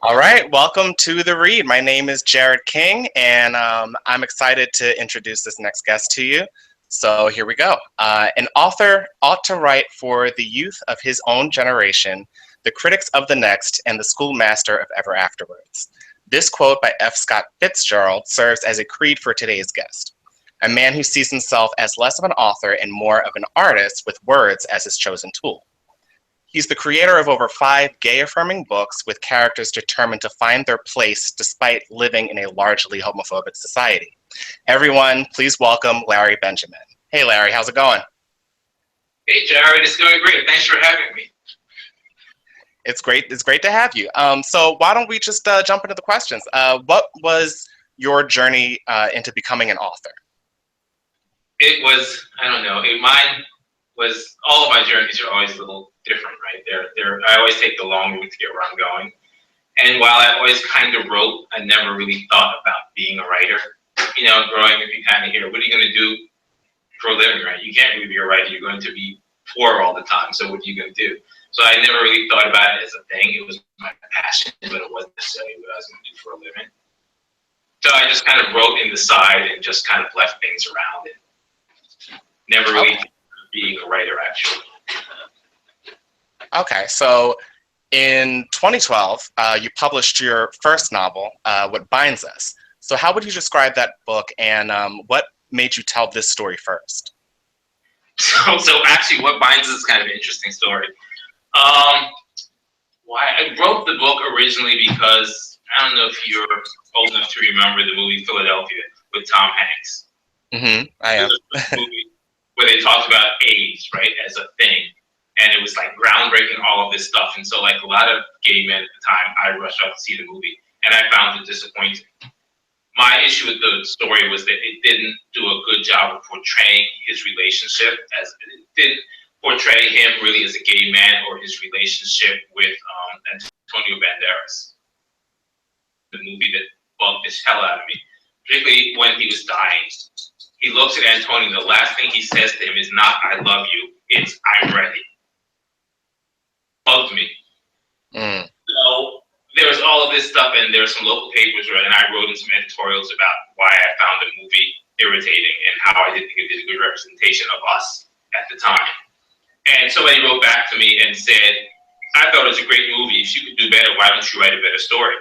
All right, welcome to The Read. My name is Jared King, and I'm excited to introduce this next guest to you. So here we go. An author ought to write for the youth of his own generation, the critics of the next, and the schoolmaster of ever afterwards. This quote by F. Scott Fitzgerald serves as a creed for today's guest, a man who sees himself as less of an author and more of an artist with words as his chosen tool. He's the creator of over 5 gay-affirming books with characters determined to find their place despite living in a largely homophobic society. Everyone, please welcome Larry Benjamin. Hey, Larry, how's it going? Hey, Jared, it's going great. Thanks for having me. It's great to have you. So why don't we just jump into the questions? What was your journey into becoming an author? It was, I don't know, mine was, all of my journeys are always a little different, right? I always take the long route to get where I'm going. And while I always kind of wrote, I never really thought about being a writer. You know, growing up, you kind of hear, what are you going to do for a living, right? You can't really be a writer. You're going to be poor all the time. So what are you going to do? So I never really thought about it as a thing. It was my passion, but it wasn't necessarily what I was going to do for a living. So I just kind of wrote in the side and just kind of left things around it. Never really being a writer, actually. Okay, so in 2012, you published your first novel, What Binds Us. So how would you describe that book, and what made you tell this story first? So actually, What Binds Us is kind of an interesting story. Why I wrote the book originally because I don't know if you're old enough to remember the movie Philadelphia with Tom Hanks. Mm-hmm. I am. Movie where they talked about AIDS, right, as a thing, and it was like groundbreaking, all of this stuff. And so, like a lot of gay men at the time, I rushed out to see the movie, and I found it disappointing. My issue with the story was that it didn't do a good job of portraying his relationship, as it didn't portray him really as a gay man or his relationship with Antonio Banderas. The movie that bugged the hell out of me, particularly when he was dying. He looks at Antonio, the last thing he says to him is not, I love you, it's, I'm ready. Bugged me. So there was all of this stuff, and there were some local papers, right, and I wrote in some editorials about why I found the movie irritating and how I didn't think it did a good representation of us at the time. And somebody wrote back to me and said, I thought it was a great movie. If you could do better, why don't you write a better story?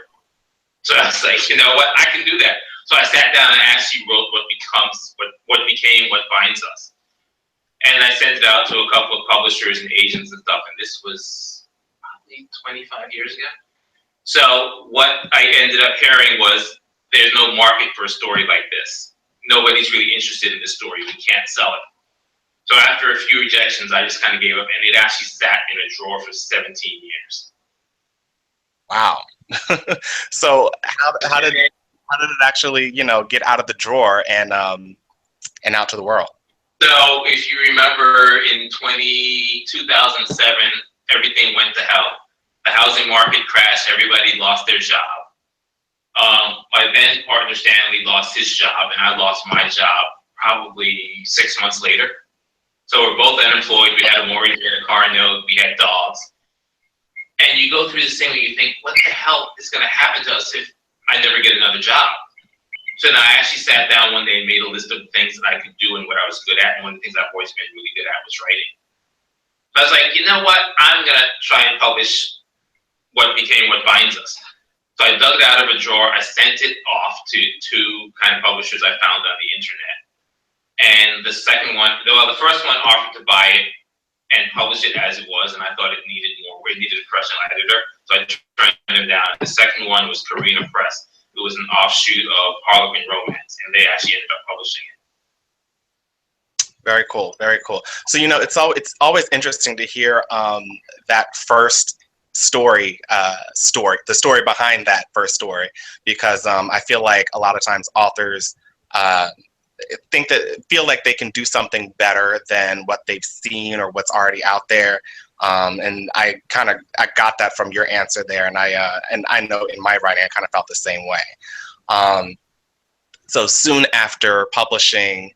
So I was like, you know what, I can do that. So I sat down and actually wrote what became What Binds Us. And I sent it out to a couple of publishers and agents and stuff, and this was probably 25 years ago. So what I ended up hearing was, there's no market for a story like this. Nobody's really interested in this story. We can't sell it. So after a few rejections, I just kind of gave up, and it actually sat in a drawer for 17 years. Wow. So how did it actually, get out of the drawer and out to the world? So if you remember, in 2007, everything went to hell. The housing market crashed. Everybody lost their job. My then partner Stanley lost his job, and I lost my job probably 6 months later. So we're both unemployed. We had a mortgage, we had a car note, we had dogs. And you go through this thing where you think, what the hell is going to happen to us if I never get another job? So then I actually sat down one day and made a list of things that I could do and what I was good at. And one of the things I've always been really good at was writing. So I was like, you know what? I'm going to try and publish what became What Binds Us. So I dug it out of a drawer. I sent it off to 2 kind of publishers I found on the internet. And the second one, well, the first one offered to buy it and publish it as it was, and I thought it needed more. It needed a professional editor, so I turned them down. The second one was Carina Press. It was an offshoot of Harlequin Romance, and they actually ended up publishing it. Very cool, very cool. So it's always interesting to hear that first story, the story behind that first story, because I feel like a lot of times authors feel like they can do something better than what they've seen or what's already out there. And I got that from your answer there, and I know in my writing I kind of felt the same way. So soon after publishing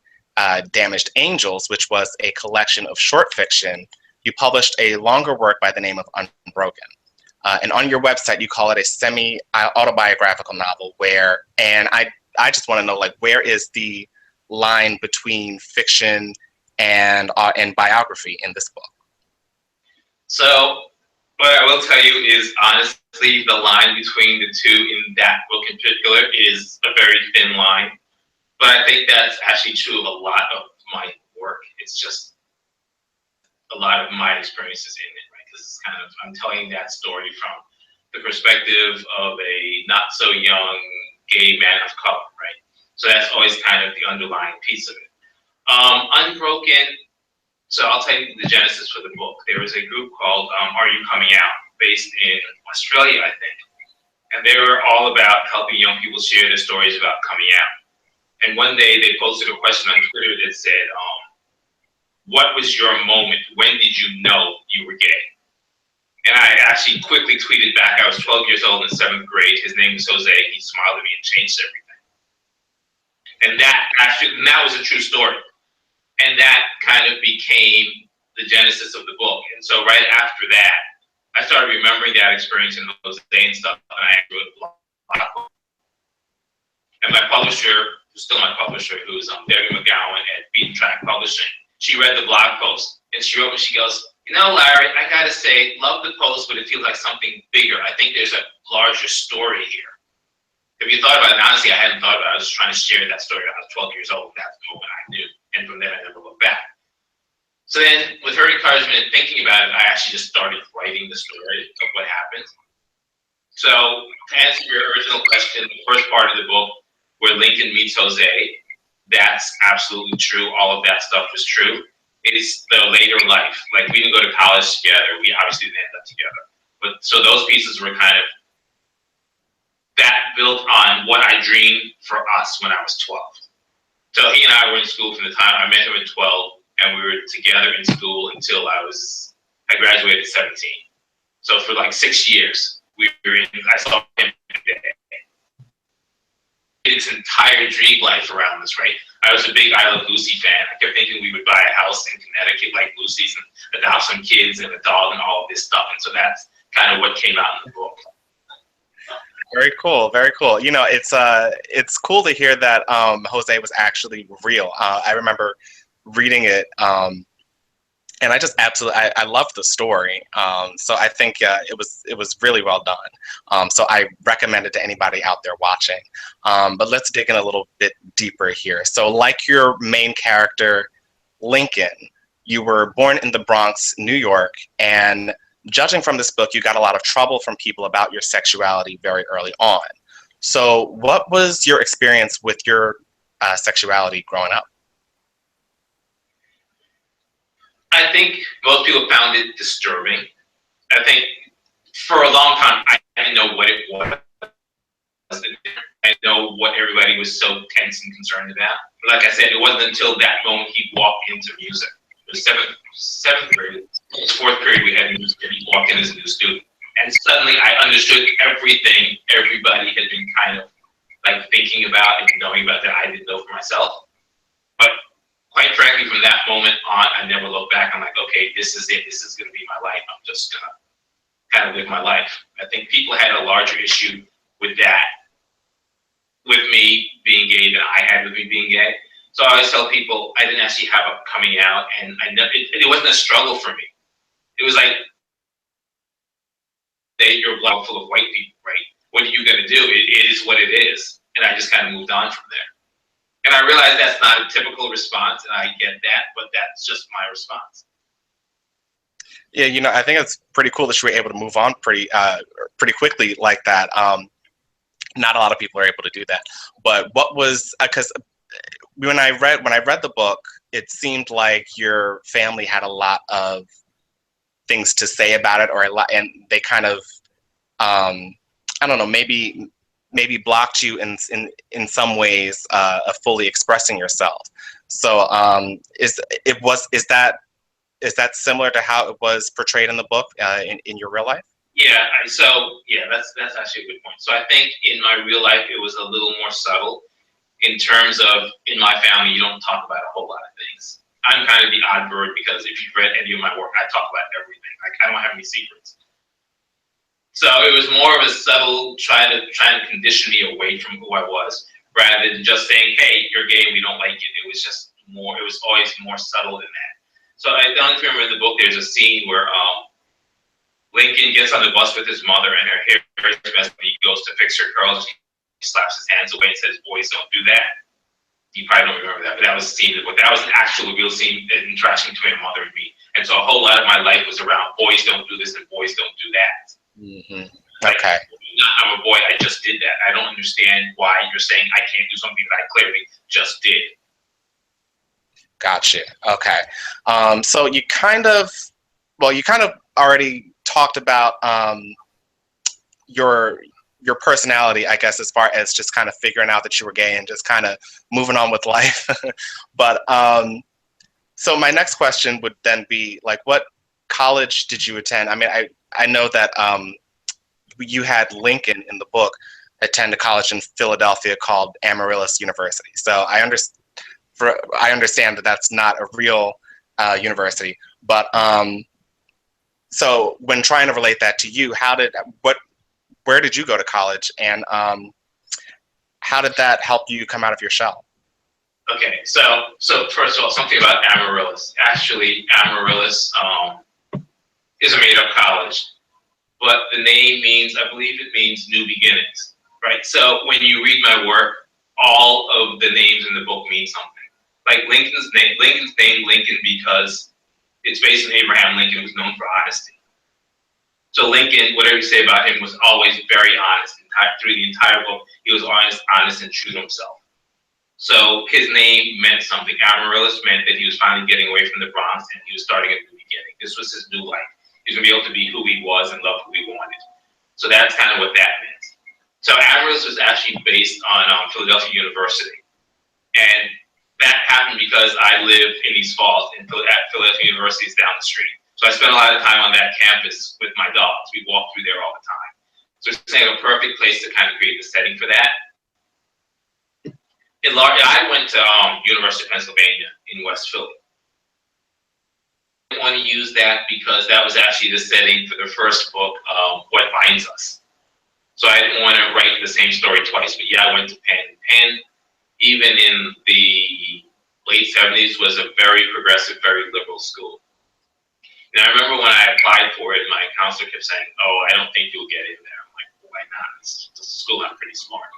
Damaged Angels, which was a collection of short fiction, you published a longer work by the name of Unbroken. And on your website, you call it a semi-autobiographical novel. And I just want to know, like, where is the line between fiction and biography in this book? So what I will tell you is honestly, the line between the two in that book in particular is a very thin line. But I think that's actually true of a lot of my work. It's just a lot of my experiences in it, right? Because it's kind of, I'm telling that story from the perspective of a not so young gay man of color, right? So that's always kind of the underlying piece of it. Unbroken. So I'll tell you the genesis for the book. There was a group called Are You Coming Out, based in Australia, I think. And they were all about helping young people share their stories about coming out. And one day they posted a question on Twitter that said, what was your moment? When did you know you were gay? And I actually quickly tweeted back. I was 12 years old in 7th grade. His name was Jose. He smiled at me and changed everything. And that was a true story. And that kind of became the genesis of the book. And so right after that, I started remembering that experience in Jose and stuff, and I wrote a blog. And my publisher, who's still my publisher, who's Debbie McGowan at Beaten Track Publishing, she read the blog post, and she wrote me, she goes, you know, Larry, I gotta say, love the post, but it feels like something bigger. I think there's a larger story here. Have you thought about it? Honestly, I hadn't thought about it. I was just trying to share that story. I was 12 years old. That's the moment I knew. And from then I never looked back. So then, with her encouragement and thinking about it, I actually just started writing the story of what happened. So, to answer your original question, the first part of the book, where Lincoln meets Jose, that's absolutely true. All of that stuff is true. It is the later life. Like, we didn't go to college together. We obviously didn't end up together. But so those pieces were kind of that built on what I dreamed for us when I was 12. So he and I were in school from the time I met him at 12, and we were together in school until I graduated at 17. So for like 6 years, I saw him every day. His entire dream life around this, right? I was a big I Love Lucy fan. I kept thinking we would buy a house in Connecticut like Lucy's and adopt some kids and a dog and all of this stuff. And so that's kind of what came out in the book. Very cool, very cool. You know, it's cool to hear that Jose was actually real. I remember reading it, and I just absolutely I loved the story. So I think it was really well done. So I recommend it to anybody out there watching. But let's dig in a little bit deeper here. So, like your main character, Lincoln, you were born in the Bronx, New York, and judging from this book, you got a lot of trouble from people about your sexuality very early on. So what was your experience with your sexuality growing up? I think most people found it disturbing. I think for a long time, I didn't know what it was. I know what everybody was so tense and concerned about. But like I said, it wasn't until that moment he walked into music. It was seventh grade. It was 4th period we had music, and he walked in as a new student. And suddenly I understood everything everybody had been kind of like thinking about and knowing about that I didn't know for myself. But quite frankly, from that moment on, I never looked back. I'm like, okay, this is it. This is going to be my life. I'm just going to kind of live my life. I think people had a larger issue with that, with me being gay than I had with me being gay. So I always tell people I didn't actually have a coming out, and it wasn't a struggle for me. It was like, you're a block full of white people, right? What are you going to do? It is what it is. And I just kind of moved on from there. And I realized that's not a typical response, and I get that, but that's just my response. Yeah, you know, I think it's pretty cool that you were able to move on pretty quickly like that. Not a lot of people are able to do that. But what was, because when I read the book, it seemed like your family had a lot of things to say about it, or a lot, and they kind of, I don't know, maybe blocked you in some ways of fully expressing yourself. So is that similar to how it was portrayed in the book in your real life? Yeah, that's actually a good point. So I think in my real life it was a little more subtle in terms of, in my family you don't talk about a whole lot of things. I'm kind of the odd bird because if you've read any of my work, I talk about everything. Like, I don't have any secrets. So it was more of a subtle trying to condition me away from who I was, rather than just saying, "Hey, you're gay, we don't like it." It was just more. It was always more subtle than that. So I don't remember in the book. There's a scene where Lincoln gets on the bus with his mother, and her hair is messed up. He goes to fix her curls. He slaps his hands away and says, "Boys don't do that." You probably don't remember that, but that was a scene. But that was an actual real scene, an interaction between a mother and me. And so a whole lot of my life was around boys don't do this and boys don't do that. Mm-hmm. Like, Okay. I'm a boy. I just did that. I don't understand why you're saying I can't do something that I clearly just did. Gotcha. Okay. So you kind of already talked about your personality, I guess, as far as just kind of figuring out that you were gay and just kind of moving on with life. But so my next question would then be like, what college did you attend? I mean, I know that you had Lincoln in the book attend a college in Philadelphia called Amaryllis University. So I understand that that's not a real university, but so when trying to relate that to you, where did you go to college, and how did that help you come out of your shell? Okay, so first of all, something about Amaryllis. Actually, Amaryllis is a made-up college, but the name means, I believe it means new beginnings, right? So when you read my work, all of the names in the book mean something. Like Lincoln's name Lincoln because it's based on Abraham Lincoln, who's known for honesty. So Lincoln, whatever you say about him, was always very honest. Through the entire book, he was honest and true to himself. So his name meant something. Amaryllis meant that he was finally getting away from the Bronx and he was starting a new beginning. This was his new life. He was going to be able to be who he was and love who he wanted. So that's kind of what that meant. So Amaryllis was actually based on Philadelphia University. And that happened because I live in East Falls, and at Philadelphia University is down the street. So I spent a lot of time on that campus with my dogs. We walk through there all the time. So it's like a perfect place to kind of create the setting for that. I went to University of Pennsylvania in West Philly. I didn't want to use that because that was actually the setting for the first book, What Binds Us. So I didn't want to write the same story twice. But yeah, I went to Penn. Penn, even in the late 70s, was a very progressive, very liberal school. And I remember when I applied for it, my counselor kept saying, "Oh, I don't think you'll get in there." I'm like, "Why not? It's a school. I'm pretty smart."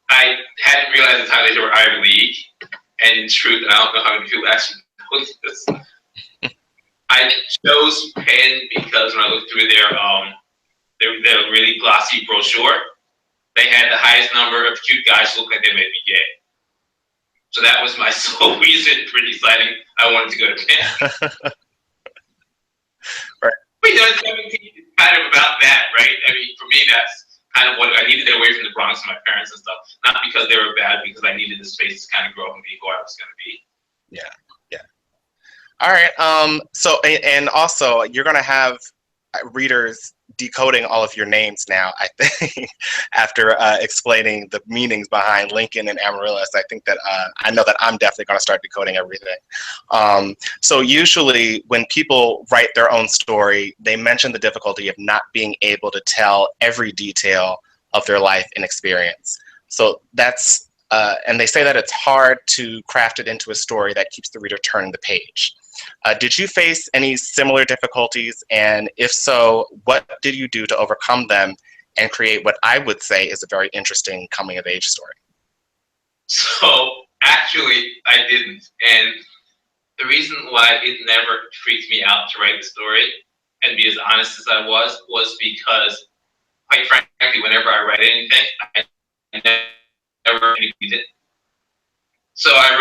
I hadn't realized at the time that they were Ivy League. And in truth, I don't know how many people actually know this. I chose Penn because when I looked through their really glossy brochure, they had the highest number of cute guys who looked like they may be gay. So that was my sole reason for deciding I wanted to go to Penn. Right. But it's kind of about that, right? I mean, for me, that's kind of what I needed to get away from the Bronx and my parents and stuff. Not because they were bad, because I needed the space to kind of grow up and be who I was going to be. Yeah, yeah. All right. So, and also, you're going to have readers decoding all of your names now, I think, after explaining the meanings behind Lincoln and Amaryllis. I think that I know that I'm definitely going to start decoding everything. So usually when people write their own story, they mention the difficulty of not being able to tell every detail of their life and experience. So that's, and they say that it's hard to craft it into a story that keeps the reader turning the page. Did you face any similar difficulties? And if so, what did you do to overcome them and create what I would say is a very interesting coming of age story? So actually, I didn't. And the reason why it never freaked me out to write the story and be as honest as I was because, quite frankly, whenever I write anything, I never read it. So I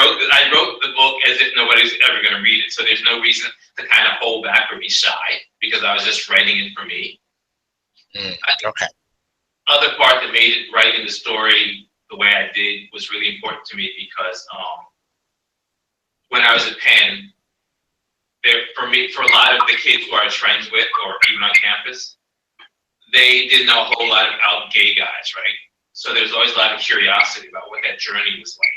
wrote the book as if nobody's ever going to read it. So there's no reason to kind of hold back or be shy because I was just writing it for me. Okay. Other part that made it writing the story the way I did was really important to me because when I was at Penn, for a lot of the kids who I was friends with, or even on campus, they didn't know a whole lot about gay guys, right? So there's always a lot of curiosity about what that journey was like.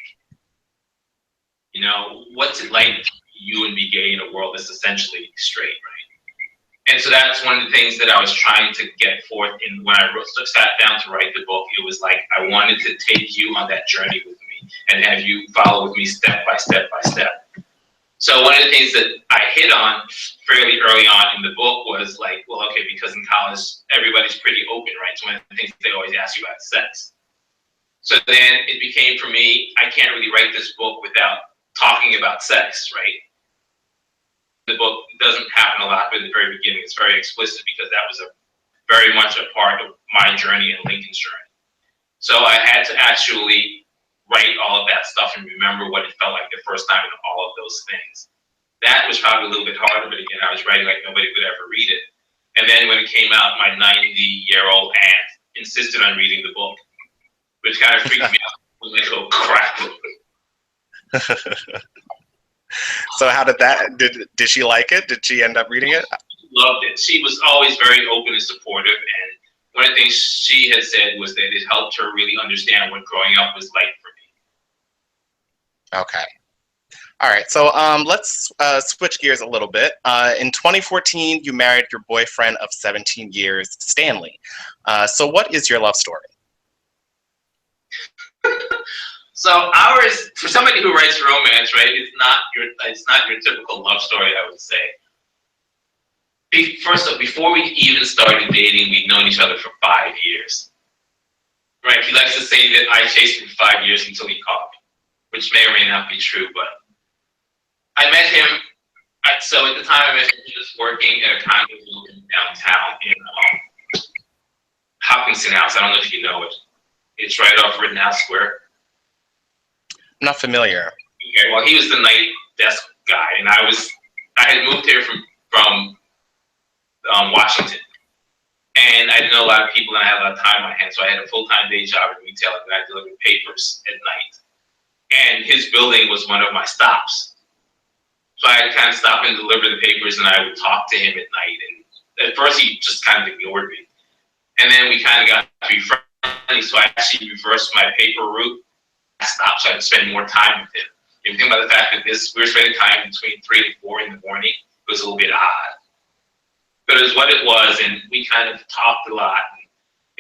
You know, what's it like to be you and be gay in a world that's essentially straight, right? And so that's one of the things that I was trying to get forth in when I sat down to write the book. It was like I wanted to take you on that journey with me and have you follow with me step by step by step. So one of the things that I hit on fairly early on in the book was like, well, okay, because in college everybody's pretty open, right? So one of the things they always ask you about is sex. So then it became for me, I can't really write this book without talking about sex, right? The book doesn't happen a lot, but at the very beginning it's very explicit because that was very much a part of my journey and Lincoln's journey. So I had to actually write all of that stuff and remember what it felt like the first time and all of those things. That was probably a little bit harder, but again, I was writing like nobody could ever read it. And then when it came out, my 90-year-old aunt insisted on reading the book, which kind of freaked me out. I was like, oh crap. So how did that, did she like it? Did she end up reading it? Loved it. She was always very open and supportive, and one of the things she had said was that it helped her really understand what growing up was like for me. Okay. All right. So let's switch gears a little bit. In 2014, you married your boyfriend of 17 years, Stanley. So what is your love story? So ours, for somebody who writes romance, right, it's not your typical love story, I would say. First off, before we even started dating, we'd known each other for 5 years. Right? He likes to say that I chased him for 5 years until he caught me, which may or may not be true, but I met him. So at the time I met him, he was working at a condo building downtown in Hopkinton House. I don't know if you know it. It's right off Rittenhouse Square. I'm not familiar. Okay, well, he was the night desk guy, and I had moved here from Washington, and I didn't know a lot of people, and I had a lot of time on my hands, so I had a full-time day job in retail, and I delivered papers at night. And his building was one of my stops, so I had to kind of stop and deliver the papers, and I would talk to him at night. And at first, he just kind of ignored me, and then we kind of got to be friendly, so I actually reversed my paper route. Stop, so I could spend more time with him. If you think about the fact that we were spending time between 3 and 4 in the morning, it was a little bit odd. But it was what it was, and we kind of talked a lot. And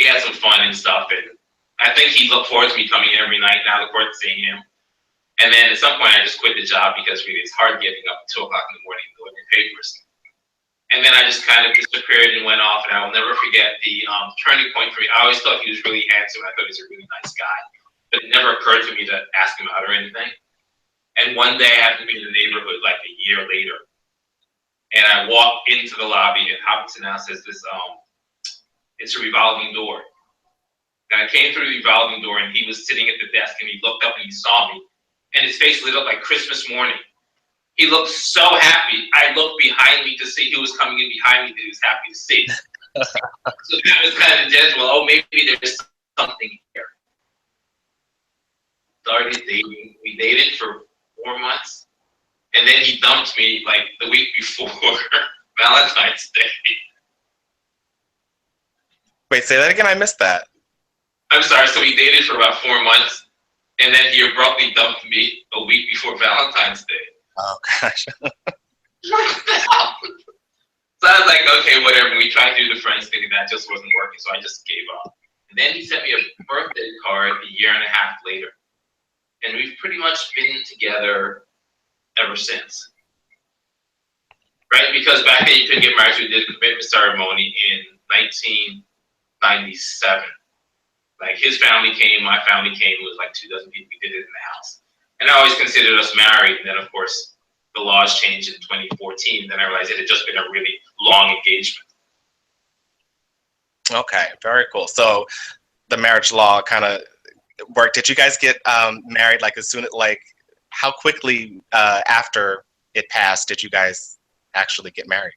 we had some fun and stuff, and I think he looked forward to me coming in every night, and I look forward to seeing him. And then at some point, I just quit the job because it's hard getting up at 2 o'clock in the morning and delivering papers. And then I just kind of disappeared and went off, and I will never forget the turning point for me. I always thought he was really handsome. I thought he was a really nice guy. But it never occurred to me to ask him out or anything. And one day I happened to be in the neighborhood like a year later. And I walked into the lobby, and Hopkinton House has this, it's a revolving door. And I came through the revolving door, and he was sitting at the desk, and he looked up and he saw me. And his face lit up like Christmas morning. He looked so happy. I looked behind me to see who was coming in behind me that he was happy to see. So that was kind of gentle. Oh, maybe there's something here. Started dating. We dated for 4 months, and then he dumped me like the week before Valentine's Day. Wait, say that again. I missed that. I'm sorry. So we dated for about 4 months, and then he abruptly dumped me a week before Valentine's Day. Oh gosh. What the hell? So I was like, okay, whatever. We tried to do the friends thing, and that just wasn't working, so I just gave up. And then he sent me a birthday card a year and a half later. And we've pretty much been together ever since. Right? Because back then you couldn't get married, so we did a commitment ceremony in 1997. Like his family came, my family came, it was like 2 dozen people, we did it in the house. And I always considered us married, and then of course the laws changed in 2014, and then I realized it had just been a really long engagement. Okay, very cool. So the marriage law kind of work. Did you guys get married like as soon as, like, how quickly after it passed did you guys actually get married?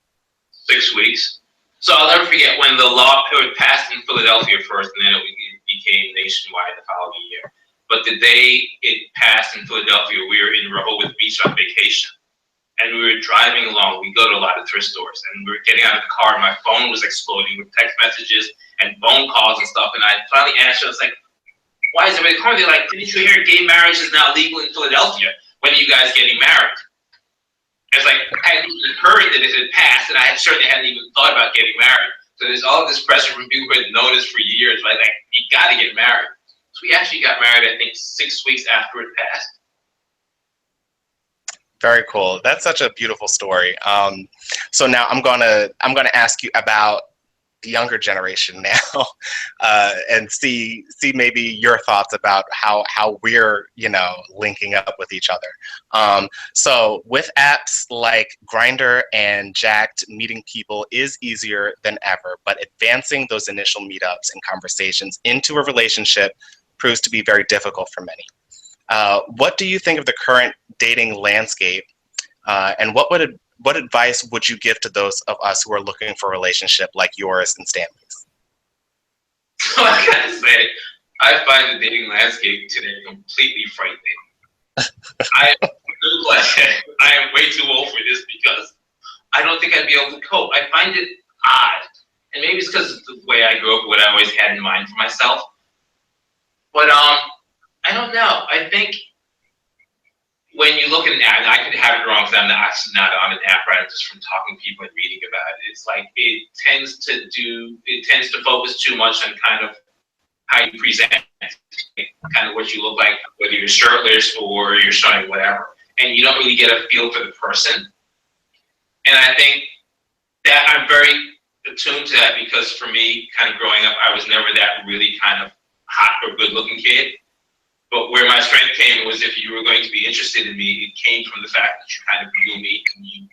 6 weeks. So I'll never forget when the law, it was passed in Philadelphia first, and then it became nationwide the following year. But the day it passed in Philadelphia, we were in Rehoboth Beach on vacation, and we were driving along. We go to a lot of thrift stores, and we were getting out of the car, and my phone was exploding with text messages and phone calls and stuff. And I finally answered. I was like, why is everybody calling? They're like, didn't you hear gay marriage is now legal in Philadelphia? When are you guys getting married? It's like I hadn't even heard that it had passed, and I had certainly hadn't even thought about getting married. So there's all this pressure from people who had known us for years, like you got to get married. So we actually got married, I think, 6 weeks after it passed. Very cool. That's such a beautiful story. So now I'm gonna ask you about the younger generation now, and see maybe your thoughts about how we're linking up with each other. So with apps like Grinder and Jacked, meeting people is easier than ever, but advancing those initial meetups and conversations into a relationship proves to be very difficult for many. What do you think of the current dating landscape, and what advice would you give to those of us who are looking for a relationship like yours and Stanley's? So I gotta say, I find the dating landscape today completely frightening. I I am way too old for this because I don't think I'd be able to cope. I find it odd, and maybe it's because of the way I grew up, what I always had in mind for myself. But I don't know. I think when you look at an app, and I could have it wrong because I'm actually not on an app, right? I'm just from talking to people and reading about it. It's like it tends to focus too much on kind of how you present, kind of what you look like, whether you're shirtless or you're showing whatever, and you don't really get a feel for the person. And I think that I'm very attuned to that because for me, kind of growing up, I was never that really kind of hot or good-looking kid. But where my strength came was if you were going to be interested in me, it came from the fact that you kind of knew me and you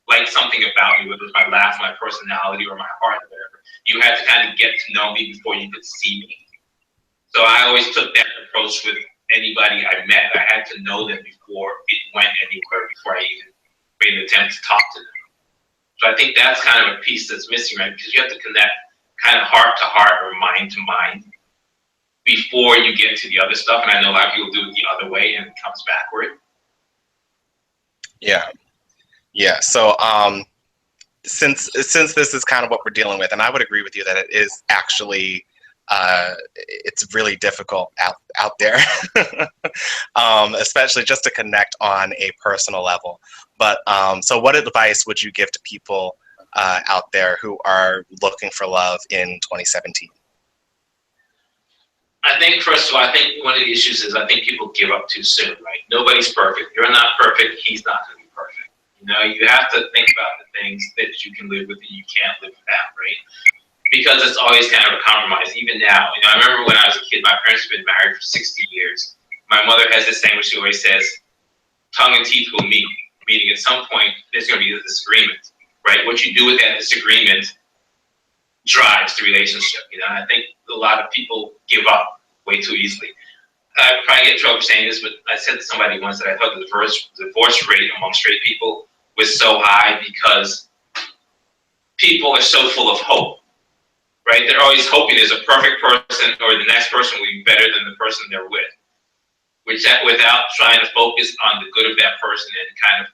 liked something about me, whether it was my laugh, my personality, or my heart, or whatever. You had to kind of get to know me before you could see me. So I always took that approach with anybody I met. I had to know them before it went anywhere, before I even made an attempt to talk to them. So I think that's kind of a piece that's missing, right? Because you have to connect kind of heart to heart or mind to mind before you get to the other stuff. And I know a lot of people do it the other way and it comes backward. Yeah. Yeah. So since this is kind of what we're dealing with, and I would agree with you that it is actually it's really difficult out there, especially just to connect on a personal level. But so what advice would you give to people out there who are looking for love in 2017? I think, first of all, I think one of the issues is I think people give up too soon, right? Nobody's perfect. You're not perfect. He's not going to be perfect. You know, you have to think about the things that you can live with and you can't live without, right? Because it's always kind of a compromise. Even now, I remember when I was a kid, my parents have been married for 60 years. My mother has this saying where she always says, tongue and teeth will meet, meaning at some point there's going to be a disagreement, right? What you do with that disagreement drives the relationship, and I think a lot of people give up way too easily. I probably get in trouble for saying this, but I said to somebody once that I thought the divorce rate among straight people was so high because people are so full of hope, right? They're always hoping there's a perfect person or the next person will be better than the person they're with, without trying to focus on the good of that person and kind of,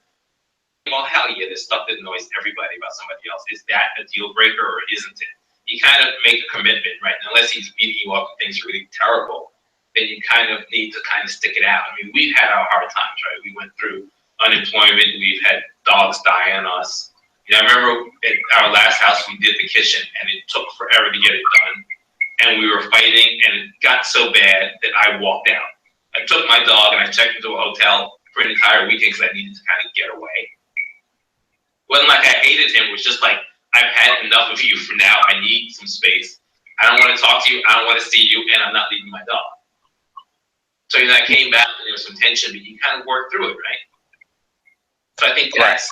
well, hell yeah, there's stuff that annoys everybody about somebody else. Is that a deal breaker or isn't it? You kind of make a commitment, right? And unless he's beating you up and things are really terrible, then you kind of need to kind of stick it out. I mean, we've had our hard times, right? We went through unemployment. We've had dogs die on us. I remember at our last house, we did the kitchen, and it took forever to get it done. And we were fighting, and it got so bad that I walked out. I took my dog, and I checked into a hotel for an entire weekend because I needed to kind of get away. It wasn't like I hated him. It was just like, I've had enough of you for now. I need some space. I don't want to talk to you. I don't want to see you, and I'm not leaving my dog. So I came back, and there was some tension, but you kind of work through it, right? So I think that's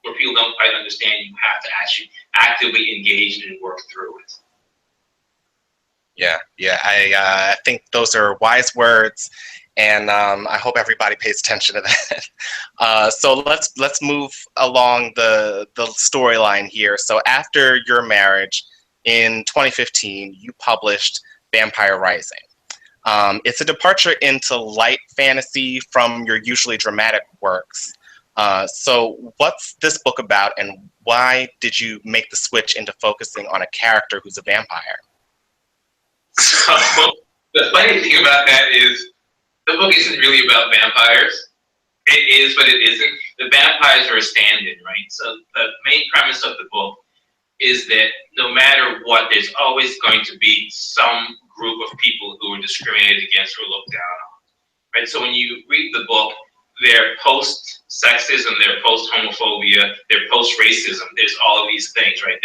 where people don't quite understand. You have to actually actively engage and work through it. Yeah, I think those are wise words, and I hope everybody pays attention to that. So let's move along the storyline here. So after your marriage in 2015, you published Vampire Rising. It's a departure into light fantasy from your usually dramatic works. So what's this book about, and why did you make the switch into focusing on a character who's a vampire? So the funny thing about that is the book isn't really about vampires. It is, but it isn't. The vampires are a stand-in, right? So the main premise of the book is that no matter what, there's always going to be some group of people who are discriminated against or looked down on, right? So when you read the book, they're post-sexism, they're post-homophobia, they're post-racism. There's all of these things, right?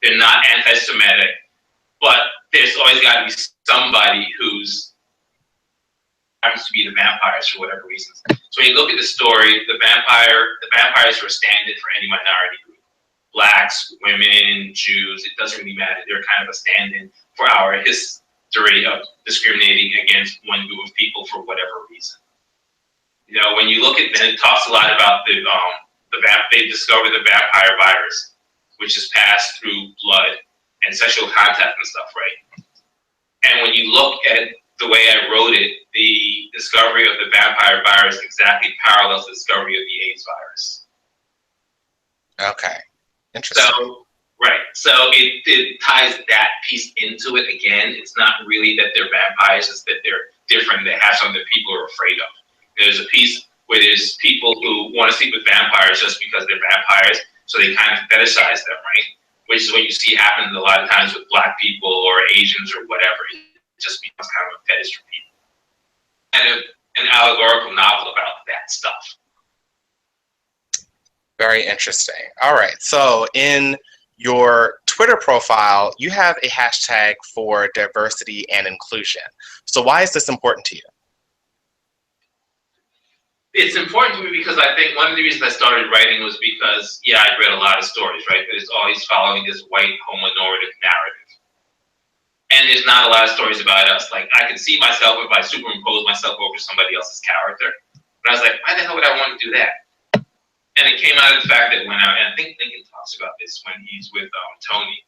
They're not anti-Semitic, but there's always got to be somebody who's happens to be the vampires for whatever reasons. So when you look at the story, the vampires are a stand-in for any minority group. Blacks, women, Jews, it doesn't really matter. They're kind of a stand-in for our history of discriminating against one group of people for whatever reason. You know, when you look at it talks a lot about they discovered the vampire virus, which is passed through blood and sexual contact and stuff, right? And when you look at the way I wrote it, the discovery of the vampire virus exactly parallels the discovery of the AIDS virus. Okay, interesting. So, right. So it ties that piece into it again. It's not really that they're vampires, it's that they're different, they have something that people are afraid of. There's a piece where there's people who want to sleep with vampires just because they're vampires, so they kind of fetishize them, right? Which is what you see happen a lot of times with black people or Asians or whatever. It just becomes kind of a fetish for people. Kind of an allegorical novel about that stuff. Very interesting. All right. So in your Twitter profile, you have a hashtag for diversity and inclusion. So why is this important to you? It's important to me because I think one of the reasons I started writing was because, yeah, I'd read a lot of stories, right? But it's always following this white homonormative narrative. And there's not a lot of stories about us. Like, I can see myself if I superimpose myself over somebody else's character. But I was like, why the hell would I want to do that? And it came out of the fact that when and I think Lincoln talks about this when he's with Tony.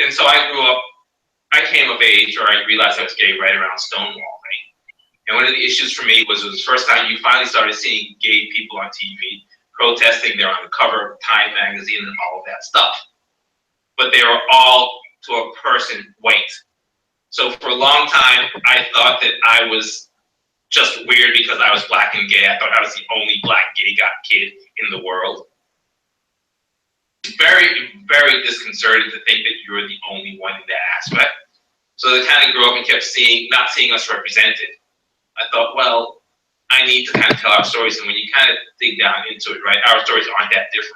And so I came of age, or I realized I was gay right around Stonewall, right? And one of the issues for me was it was the first time you finally started seeing gay people on TV protesting. They're on the cover of Time magazine and all of that stuff. But they were all, to a person, white. So for a long time, I thought that I was just weird because I was black and gay. I thought I was the only black gay kid in the world. It's very, very disconcerting to think that you're the only one in that aspect. So I kind of grew up and kept not seeing us represented. I thought, well, I need to kind of tell our stories. And when you kind of dig down into it, right, our stories aren't that different.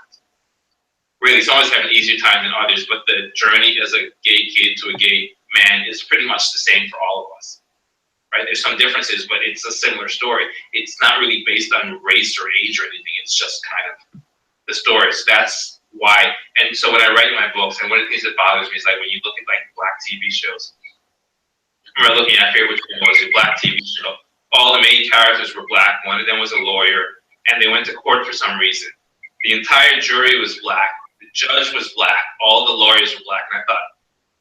Really, some of us have an easier time than others, but the journey as a gay kid to a gay man is pretty much the same for all of us. Right? There's some differences, but it's a similar story. It's not really based on race or age or anything. It's just kind of the story. So that's why. And so when I write my books, and one of the things that bothers me is like when you look at like black TV shows. I remember looking at Favorite was a black TV show. All the main characters were black. One of them was a lawyer, and they went to court for some reason. The entire jury was black. The judge was black. All the lawyers were black. And I thought,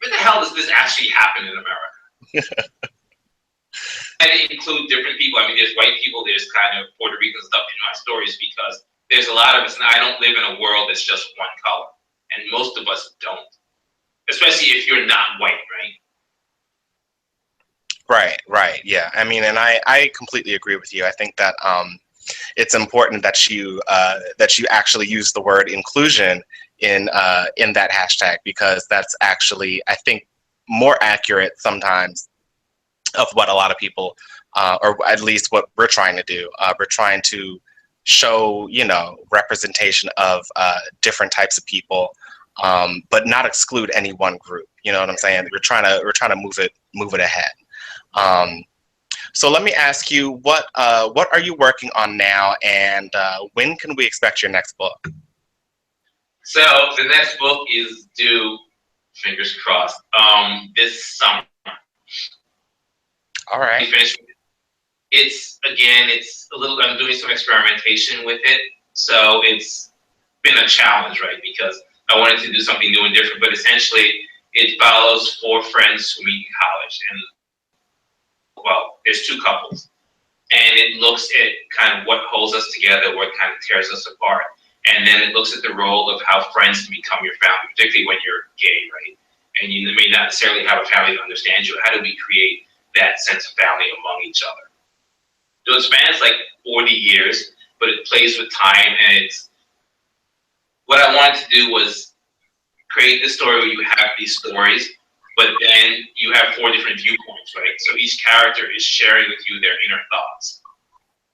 where the hell does this actually happen in America? I include different people. I mean, there's white people, there's kind of Puerto Rican stuff in my stories because there's a lot of us, and I don't live in a world that's just one color. And most of us don't. Especially if you're not white, right? Right. Yeah. I mean, and I completely agree with you. I think that it's important that you actually use the word inclusion in that hashtag, because that's actually, I think, more accurate sometimes of what a lot of people, or at least what we're trying to do. We're trying to show, representation of different types of people, but not exclude any one group. You know what I'm saying? We're trying to move it ahead. So let me ask you, what are you working on now, and when can we expect your next book? So the next book is due, fingers crossed, this summer. All right. It's a little, I'm doing some experimentation with it. So it's been a challenge, right? Because I wanted to do something new and different, but essentially it follows 4 friends who meet in college. And well, there's 2 couples. And it looks at kind of what holds us together, what kind of tears us apart. And then it looks at the role of how friends can become your family, particularly when you're gay, right? And you may not necessarily have a family that understands you. How do we create that sense of family among each other? So it spans like 40 years, but it plays with time, and it's what I wanted to do was create this story where you have these stories, but then you have four different viewpoints, right? So each character is sharing with you their inner thoughts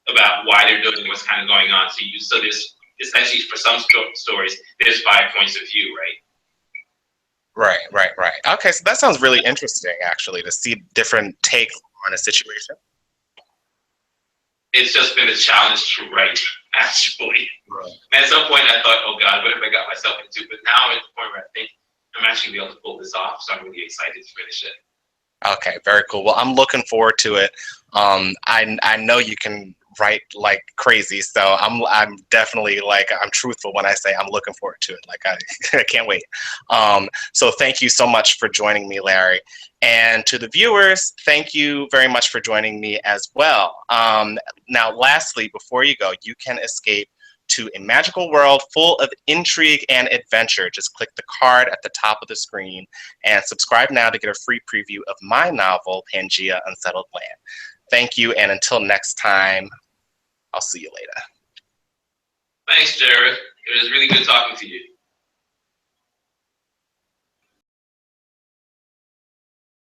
about why they're doing what's kind of going on. So there's essentially for some stories there's 5 points of view, right? Right. Okay, so that sounds really interesting, actually, to see different takes on a situation. It's just been a challenge to write, actually. Right. And at some point I thought, oh God, what have I got myself into? But now I'm at the point where I think I'm actually be able to pull this off, so I'm really excited to finish it. Okay, very cool. Well, I'm looking forward to it. I know you can write like crazy, so I'm definitely like I'm truthful when I say I'm looking forward to it. Like I can't wait. So thank you so much for joining me, Larry, and to the viewers, thank you very much for joining me as well. Now, lastly, before you go, you can escape to a magical world full of intrigue and adventure. Just click the card at the top of the screen and subscribe now to get a free preview of my novel, Pangea Unsettled Land. Thank you, and until next time, I'll see you later. Thanks, Jared. It was really good talking to you.